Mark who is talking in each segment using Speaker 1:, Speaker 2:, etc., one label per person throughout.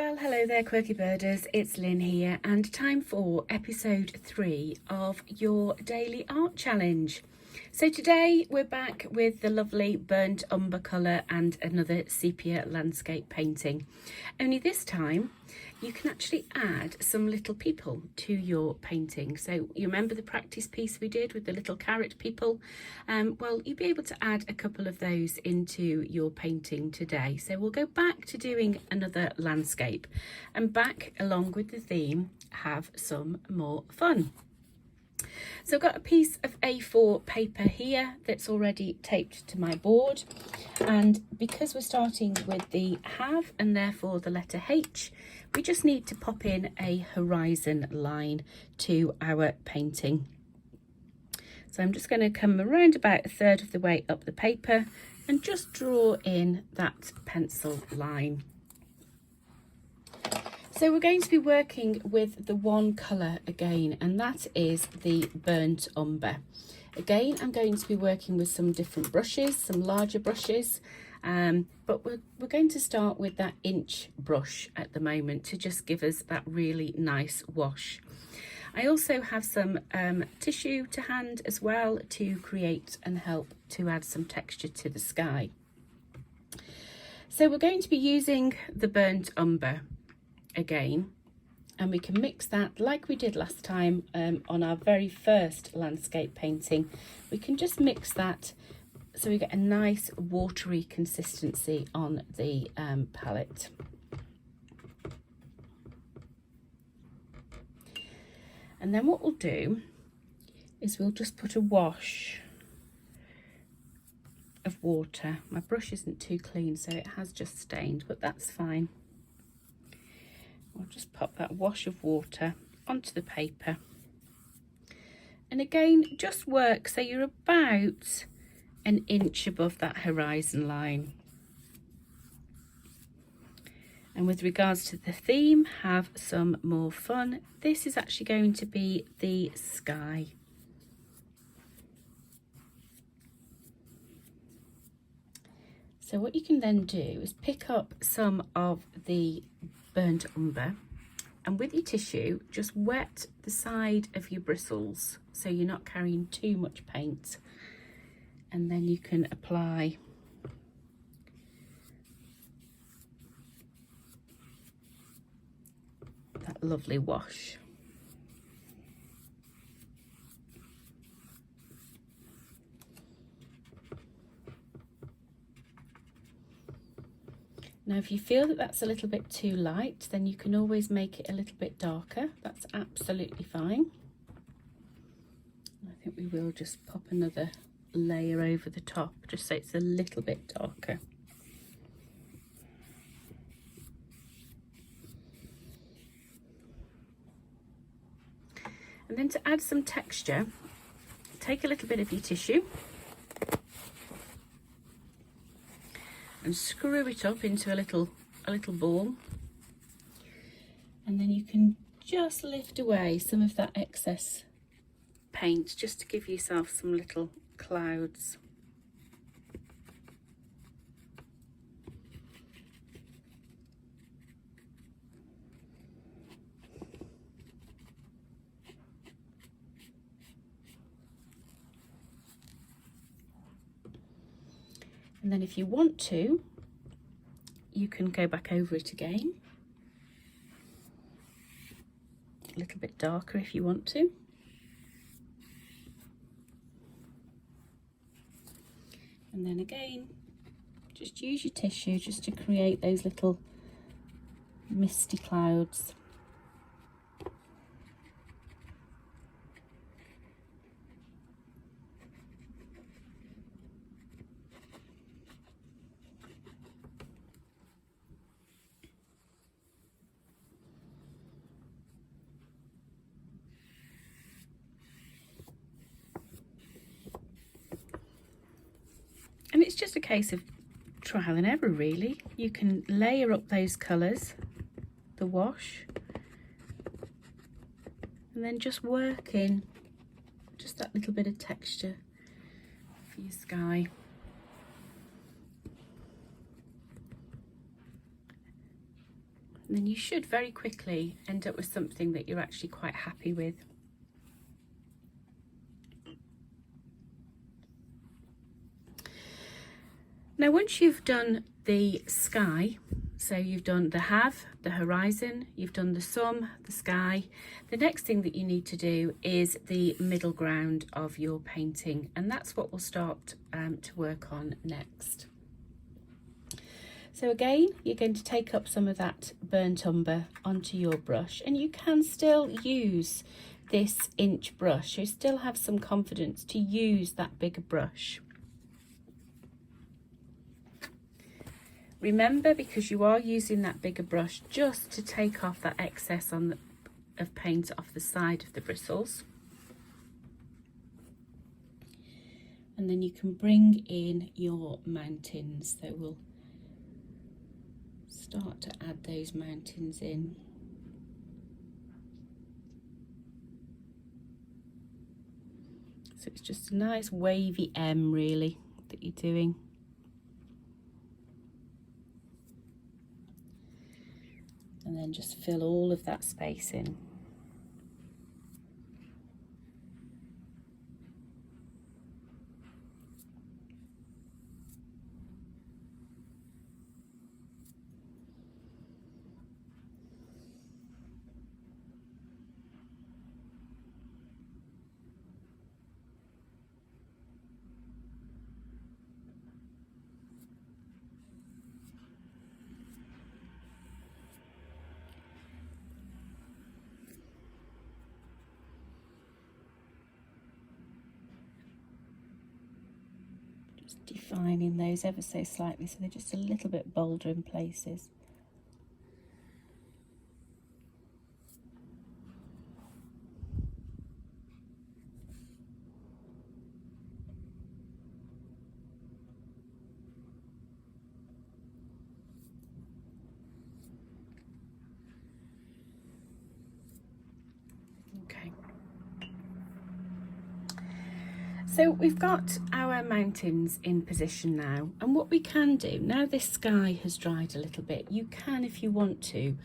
Speaker 1: Well, hello there, Quirky Birders. It's Lynn here, and time for episode 3 of your daily art challenge. So today we're back with the lovely burnt umber colour and another sepia landscape painting. Only this time you can actually add some little people to your painting. So you remember the practice piece we did with the little carrot people? Well, you'll be able to add a couple of those into your painting today. So we'll go back to doing another landscape and back along with the theme, have some more fun. So I've got a piece of A4 paper here that's already taped to my board, and because we're starting with the have and therefore the letter H, we just need to pop in a horizon line to our painting. So I'm just going to come around about a third of the way up the paper and just draw in that pencil line. So we're going to be working with the one colour again, and that is the burnt umber. Again, I'm going to be working with some different brushes, some larger brushes, but we're going to start with that inch brush at the moment to just give us that really nice wash. I also have some tissue to hand as well to create and help to add some texture to the sky. So we're going to be using the burnt umber again, and we can mix that like we did last time on our very first landscape painting. We can just mix that so we get a nice watery consistency on the palette. And then what we'll do is we'll just put a wash of water. My brush isn't too clean, so it has just stained, but that's fine. I'll just pop that wash of water onto the paper, and again just work so you're about an inch above that horizon line. And with regards to the theme, have some more fun, this is actually going to be the sky. So what you can then do is pick up some of the burnt umber, and with your tissue just wet the side of your bristles so you're not carrying too much paint, and then you can apply that lovely wash. Now if you feel that that's a little bit too light, then you can always make it a little bit darker. That's absolutely fine. I think we will just pop another layer over the top just so it's a little bit darker. And then to add some texture, take a little bit of your tissue and screw it up into a little ball, and then you can just lift away some of that excess paint just to give yourself some little clouds. And then if you want to, you can go back over it again, a little bit darker if you want to. And then again, just use your tissue just to create those little misty clouds. And it's just a case of trial and error, really. You can layer up those colours, the wash, and then just work in just that little bit of texture for your sky. And then you should very quickly end up with something that you're actually quite happy with. Now once you've done the sky, so you've done the have, the horizon, you've done the sum, the sky, the next thing that you need to do is the middle ground of your painting, and that's what we'll start to work on next. So again, you're going to take up some of that burnt umber onto your brush, and you can still use this inch brush. You still have some confidence to use that bigger brush. Remember, because you are using that bigger brush, just to take off that excess of paint off the side of the bristles. And then you can bring in your mountains. So we'll start to add those mountains in. So it's just a nice wavy M really that you're doing. And then just fill all of that space in. Defining those ever so slightly so they're just a little bit bolder in places. Okay. So we've got our mountains in position now, and what we can do, now this sky has dried a little bit, you can, if you want to,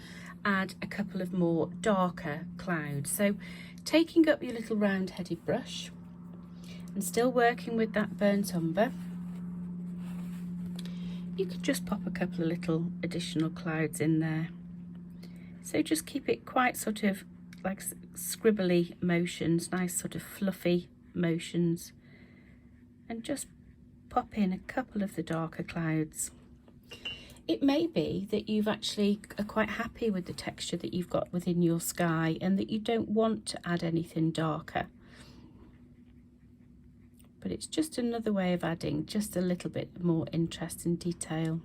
Speaker 1: add a couple of more darker clouds. So taking up your little round-headed brush and still working with that burnt umber, you could just pop a couple of little additional clouds in there. So just keep it quite sort of like scribbly motions, nice sort of fluffy motions, and just pop in a couple of the darker clouds. It may be that you've actually are quite happy with the texture that you've got within your sky and that you don't want to add anything darker, but it's just another way of adding just a little bit more interest and detail.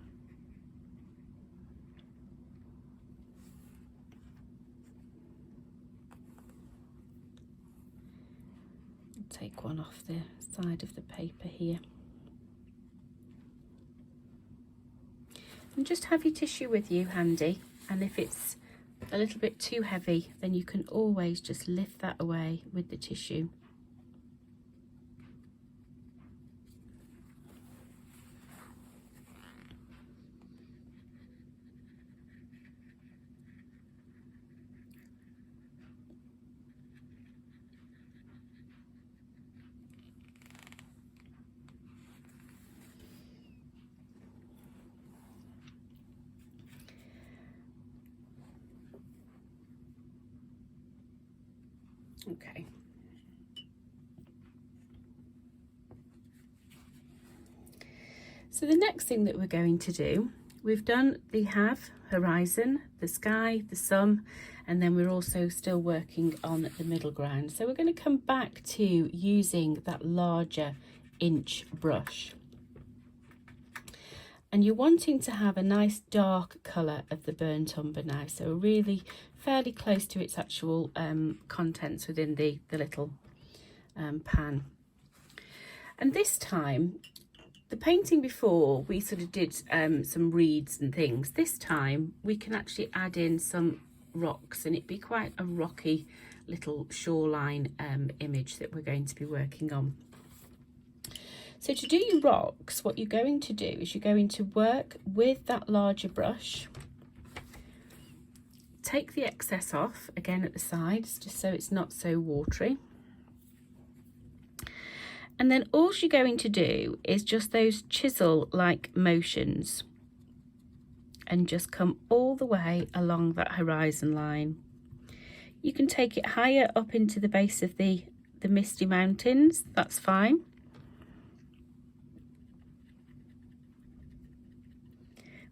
Speaker 1: Take one off the side of the paper here. And just have your tissue with you handy, and if it's a little bit too heavy, then you can always just lift that away with the tissue. Okay. So the next thing that we're going to do, we've done the have, horizon, the sky, the sum, and then we're also still working on the middle ground. So we're going to come back to using that larger inch brush. And you're wanting to have a nice dark colour of the burnt umber now, so really fairly close to its actual contents within the little pan. And this time, the painting before we sort of did some reeds and things. This time we can actually add in some rocks, and it'd be quite a rocky little shoreline image that we're going to be working on. So to do your rocks, what you're going to do is you're going to work with that larger brush, take the excess off again at the sides, just so it's not so watery. And then all you're going to do is just those chisel-like motions and just come all the way along that horizon line. You can take it higher up into the base of the misty mountains, that's fine.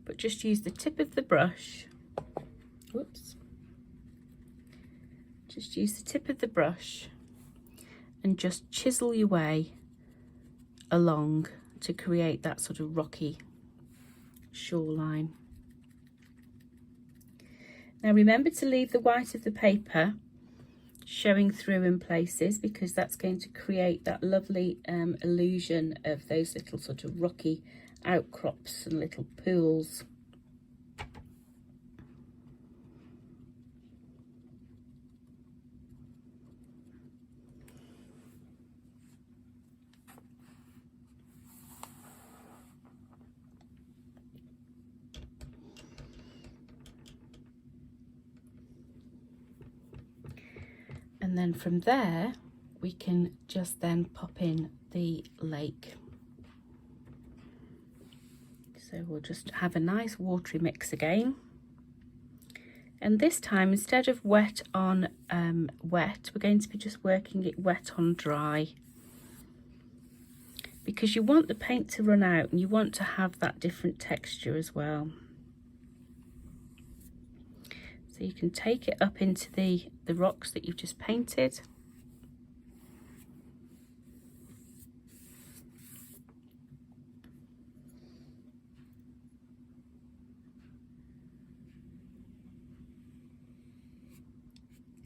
Speaker 1: But just use the tip of the brush, just use the tip of the brush and just chisel your way along to create that sort of rocky shoreline. Now remember to leave the white of the paper showing through in places, because that's going to create that lovely illusion of those little sort of rocky outcrops and little pools. And then from there, we can just then pop in the lake. So we'll just have a nice watery mix again. And this time, instead of wet on wet, we're going to be just working it wet on dry. Because you want the paint to run out and you want to have that different texture as well. So you can take it up into the rocks that you've just painted.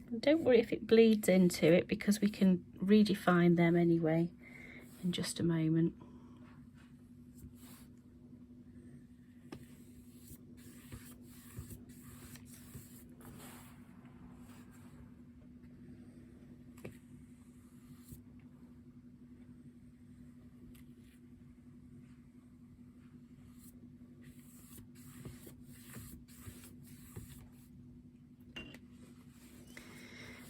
Speaker 1: And don't worry if it bleeds into it, because we can redefine them anyway in just a moment.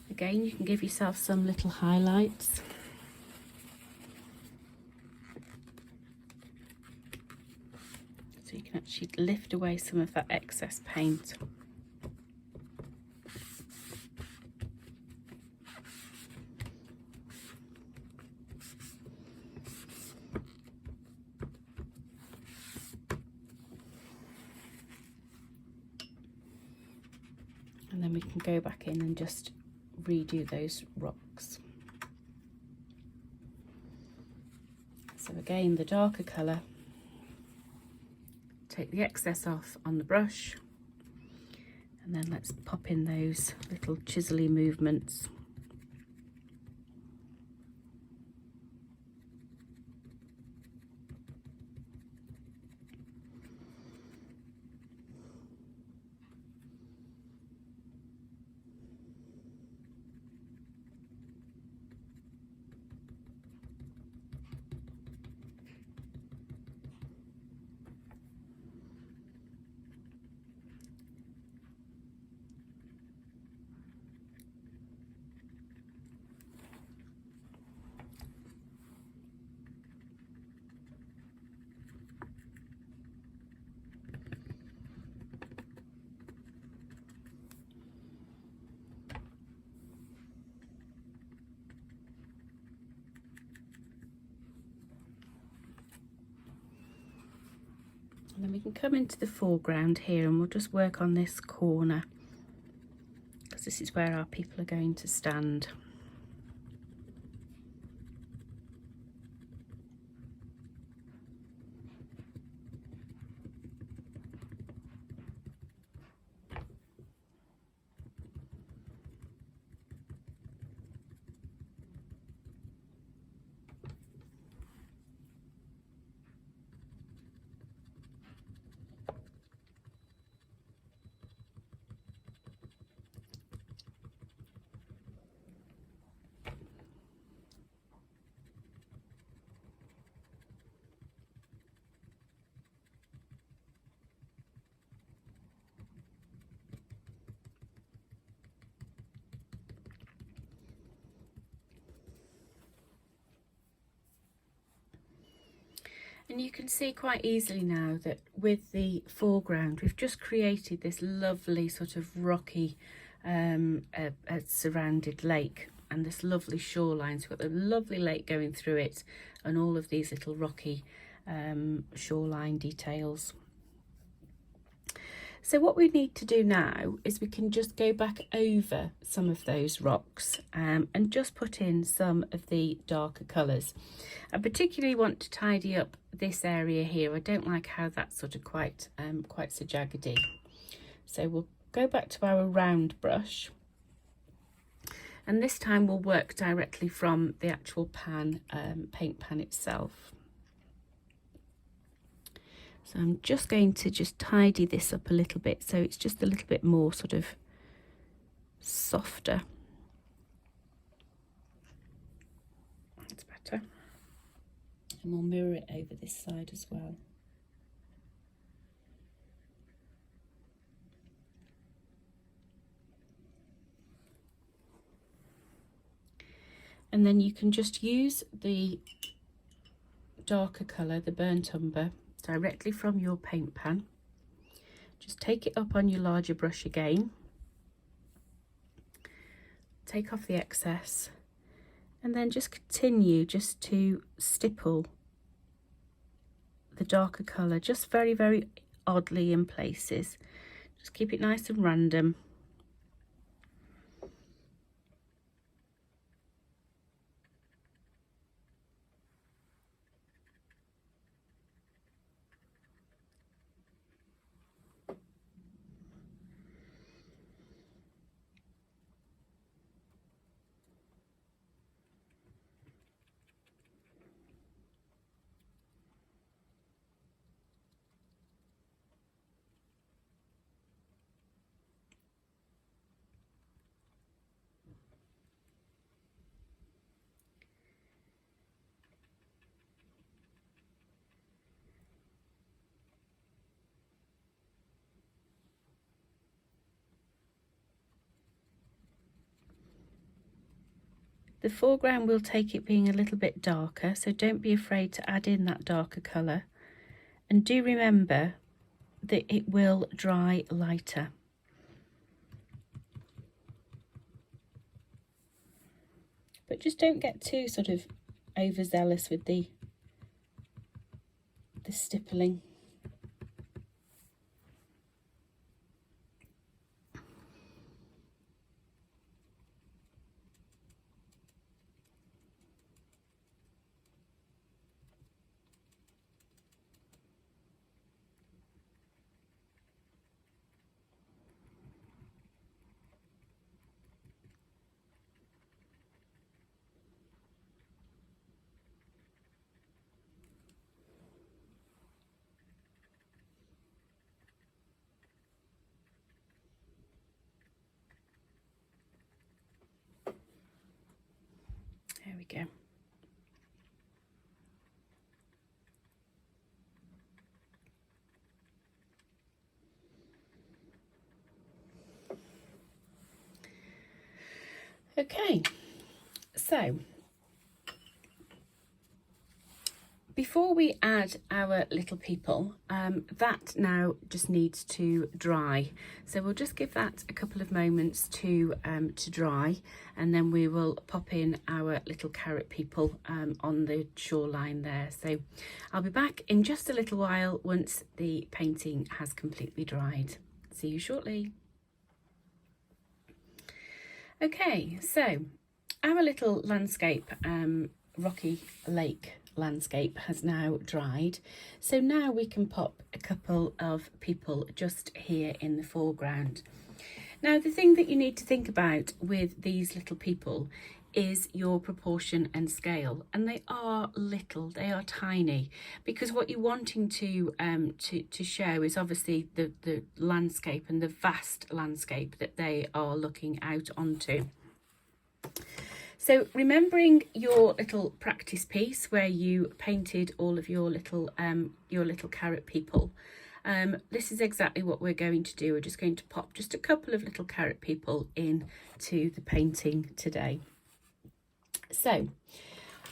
Speaker 1: Again, you can give yourself some little highlights. So you can actually lift away some of that excess paint. And then we can go back in and just redo those rocks. So again, the darker colour, take the excess off on the brush, and then let's pop in those little chisel-y movements. And then we can come into the foreground here and we'll just work on this corner, because this is where our people are going to stand. And you can see quite easily now that with the foreground, we've just created this lovely sort of rocky surrounded lake and this lovely shoreline. So we've got the lovely lake going through it and all of these little rocky shoreline details. So what we need to do now is we can just go back over some of those rocks and just put in some of the darker colours. I particularly want to tidy up this area here. I don't like how that's sort of quite so jaggedy. So we'll go back to our round brush, and this time we'll work directly from the actual pan, paint pan itself. So I'm just going to just tidy this up a little bit so it's just a little bit more sort of softer. That's better. And we'll mirror it over this side as well. And then you can just use the darker colour, the burnt umber, directly from your paint pan. Just take it up on your larger brush again, take off the excess, and then just continue just to stipple the darker colour just very, very oddly in places. Just keep it nice and random. The foreground will take it being a little bit darker, so don't be afraid to add in that darker colour. And do remember that it will dry lighter. But just don't get too sort of overzealous with the stippling. There we go. Okay, so before we add our little people, that now just needs to dry. So we'll just give that a couple of moments to dry, and then we will pop in our little carrot people on the shoreline there. So I'll be back in just a little while once the painting has completely dried. See you shortly. Okay, so our little landscape, rocky lake landscape has now dried. So now we can pop a couple of people just here in the foreground. Now the thing that you need to think about with these little people is your proportion and scale, and they are little, they are tiny, because what you're wanting to show is obviously the landscape and the vast landscape that they are looking out onto. So remembering your little practice piece where you painted all of your little carrot people, this is exactly what we're going to do. We're just going to pop just a couple of little carrot people in to the painting today. So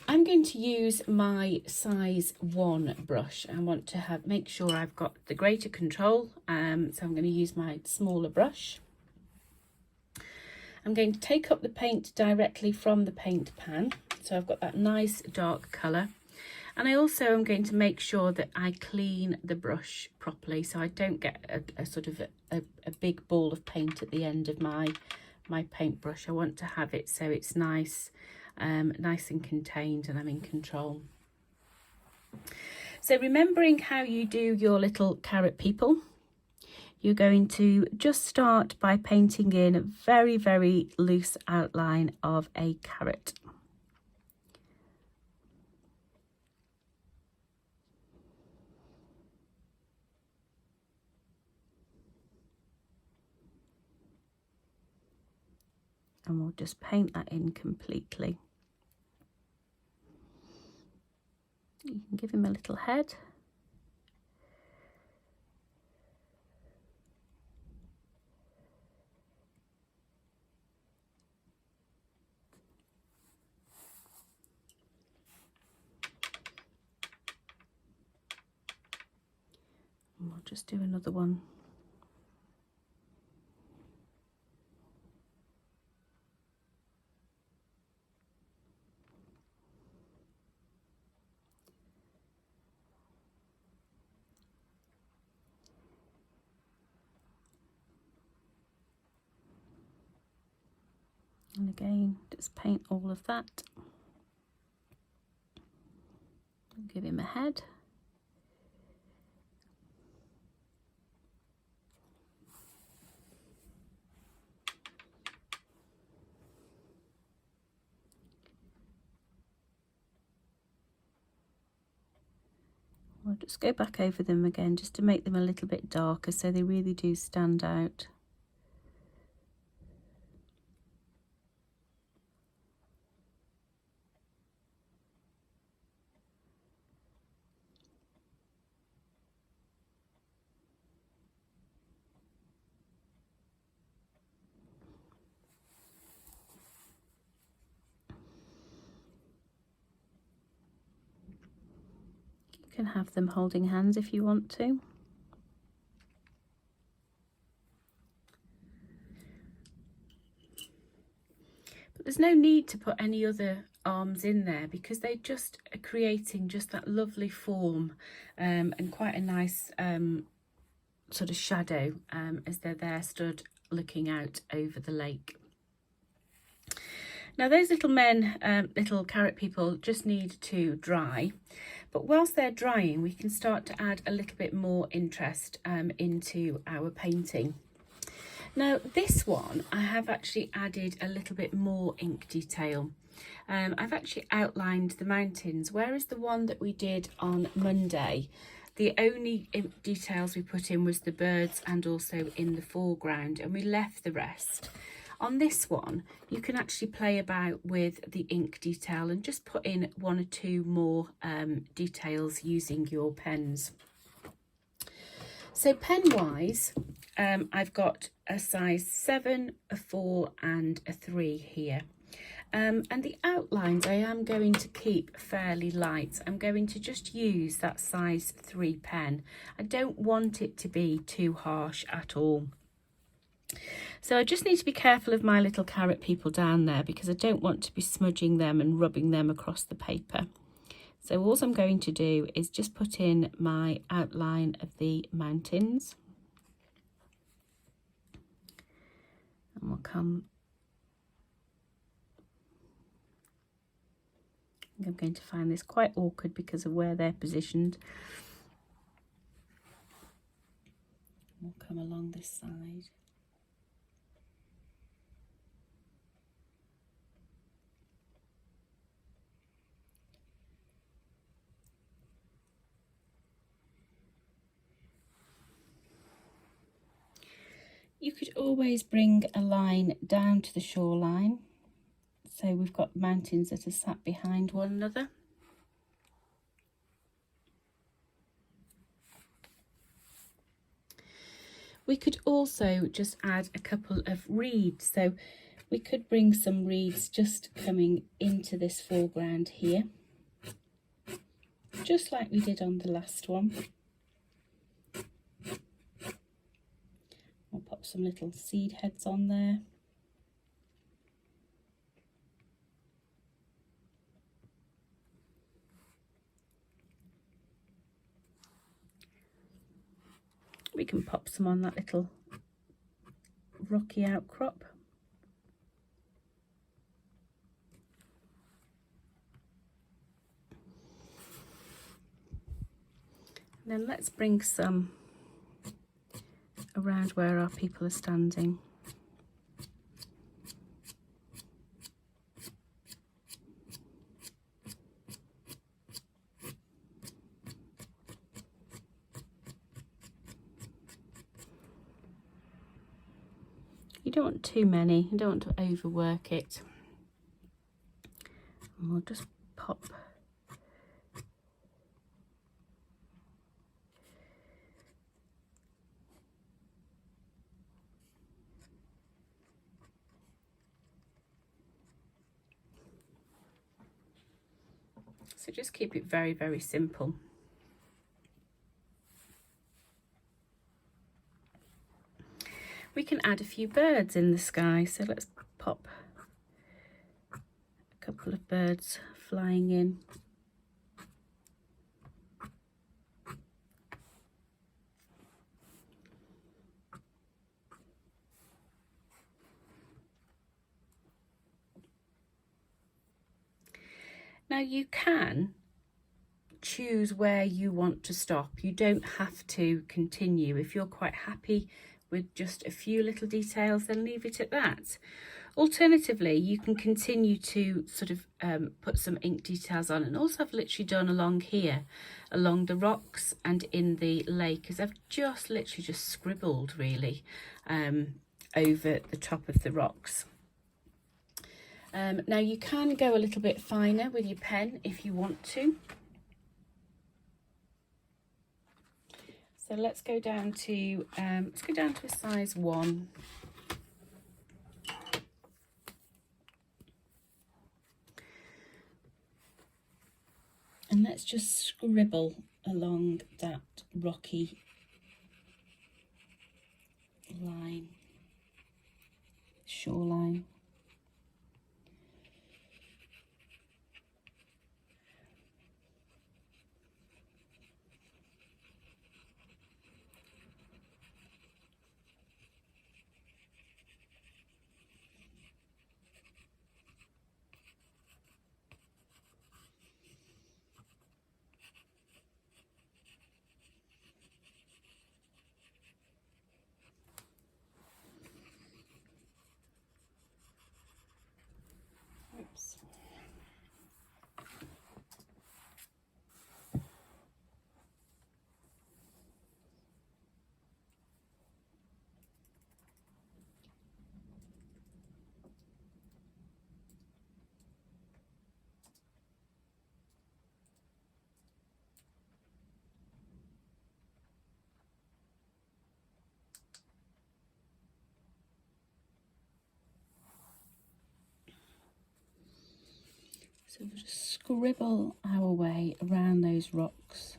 Speaker 1: I'm going to use my size 1 brush. I want to make sure I've got the greater control, so I'm going to use my smaller brush. I'm going to take up the paint directly from the paint pan, so I've got that nice dark colour. And I also am going to make sure that I clean the brush properly, so I don't get a sort of a big ball of paint at the end of my paintbrush. I want to have it so it's nice, nice and contained, and I'm in control. So remembering how you do your little carrot people, you're going to just start by painting in a very, very loose outline of a carrot. And we'll just paint that in completely. You can give him a little head. And we'll just do another one. And again, just paint all of that. Give him a head. We'll just go back over them again just to make them a little bit darker so they really do stand out. You can have them holding hands if you want to. But there's no need to put any other arms in there because they just are creating just that lovely form and quite a nice sort of shadow as they're there stood looking out over the lake. Now those little men, little carrot people, just need to dry. But whilst they're drying, we can start to add a little bit more interest into our painting. Now this one, I have actually added a little bit more ink detail. I've actually outlined the mountains, whereas the one that we did on Monday, the only details we put in was the birds and also in the foreground, and we left the rest. On this one, you can actually play about with the ink detail and just put in 1 or 2 more details using your pens. So pen-wise, I've got a size 7, a 4 and a 3 here. And the outlines I am going to keep fairly light. I'm going to just use that size 3 pen. I don't want it to be too harsh at all. So I just need to be careful of my little carrot people down there because I don't want to be smudging them and rubbing them across the paper. So all I'm going to do is just put in my outline of the mountains. And we'll come. I'm going to find this quite awkward because of where they're positioned. We'll come along this side. You could always bring a line down to the shoreline. So we've got mountains that are sat behind one another. We could also just add a couple of reeds. So we could bring some reeds just coming into this foreground here. just like we did on the last one. I'll pop some little seed heads on there. We can pop some on that little rocky outcrop. And then let's bring some around where our people are standing. You don't want too many, you don't want to overwork it. And we'll just pop so just keep it very, very simple. We can add a few birds in the sky, so let's pop a couple of birds flying in. Now you can choose where you want to stop. You don't have to continue. If you're quite happy with just a few little details, then leave it at that. Alternatively, you can continue to sort of put some ink details on, and also I've literally done along here, along the rocks and in the lake, as I've just literally just scribbled really over the top of the rocks. Now you can go a little bit finer with your pen if you want to. So let's go down to a size 1. And let's just scribble along that rocky line, shoreline. Oops. So we'll just scribble our way around those rocks.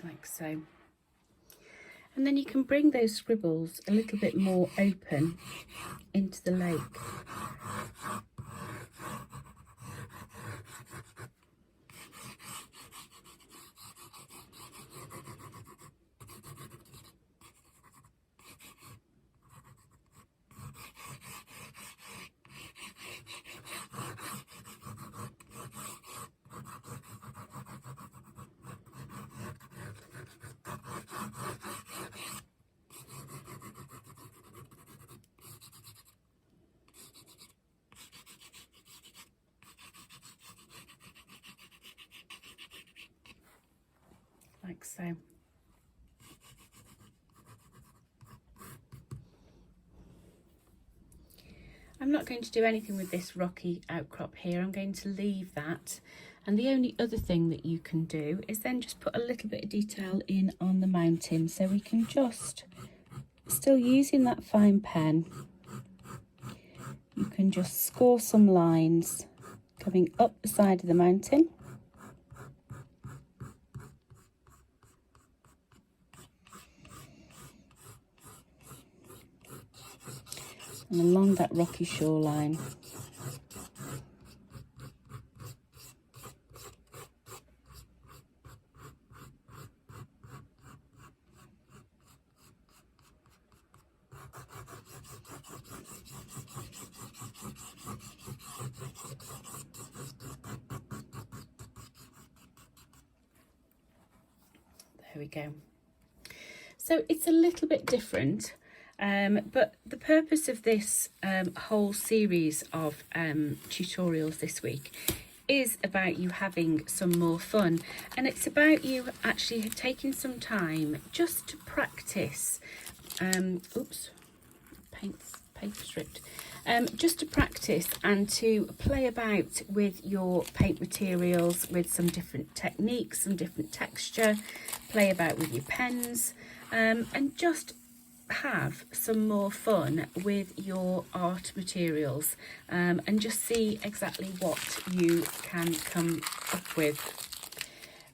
Speaker 1: Like so. And then you can bring those scribbles a little bit more open into the lake. So I'm not going to do anything with this rocky outcrop here. I'm going to leave that. And the only other thing that you can do is then just put a little bit of detail in on the mountain. So we can just, still using that fine pen, you can just score some lines coming up the side of the mountain. And along that rocky shoreline. There we go. So it's a little bit different, but the purpose of this whole series of tutorials this week is about you having some more fun, and it's about you actually taking some time just to practice. Oops, paper stripped. Just to practice and to play about with your paint materials, with some different techniques, some different texture, play about with your pens, and just have some more fun with your art materials, and just see exactly what you can come up with.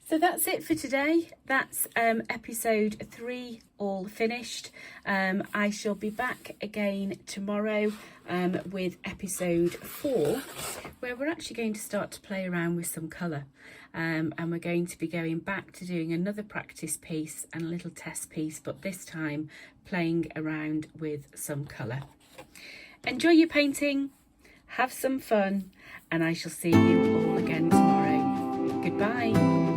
Speaker 1: So that's it for today. That's episode 3 all finished. I shall be back again tomorrow with episode 4, where we're actually going to start to play around with some colour. And we're going to be going back to doing another practice piece and a little test piece, but this time playing around with some colour. Enjoy your painting, have some fun, and I shall see you all again tomorrow. Goodbye.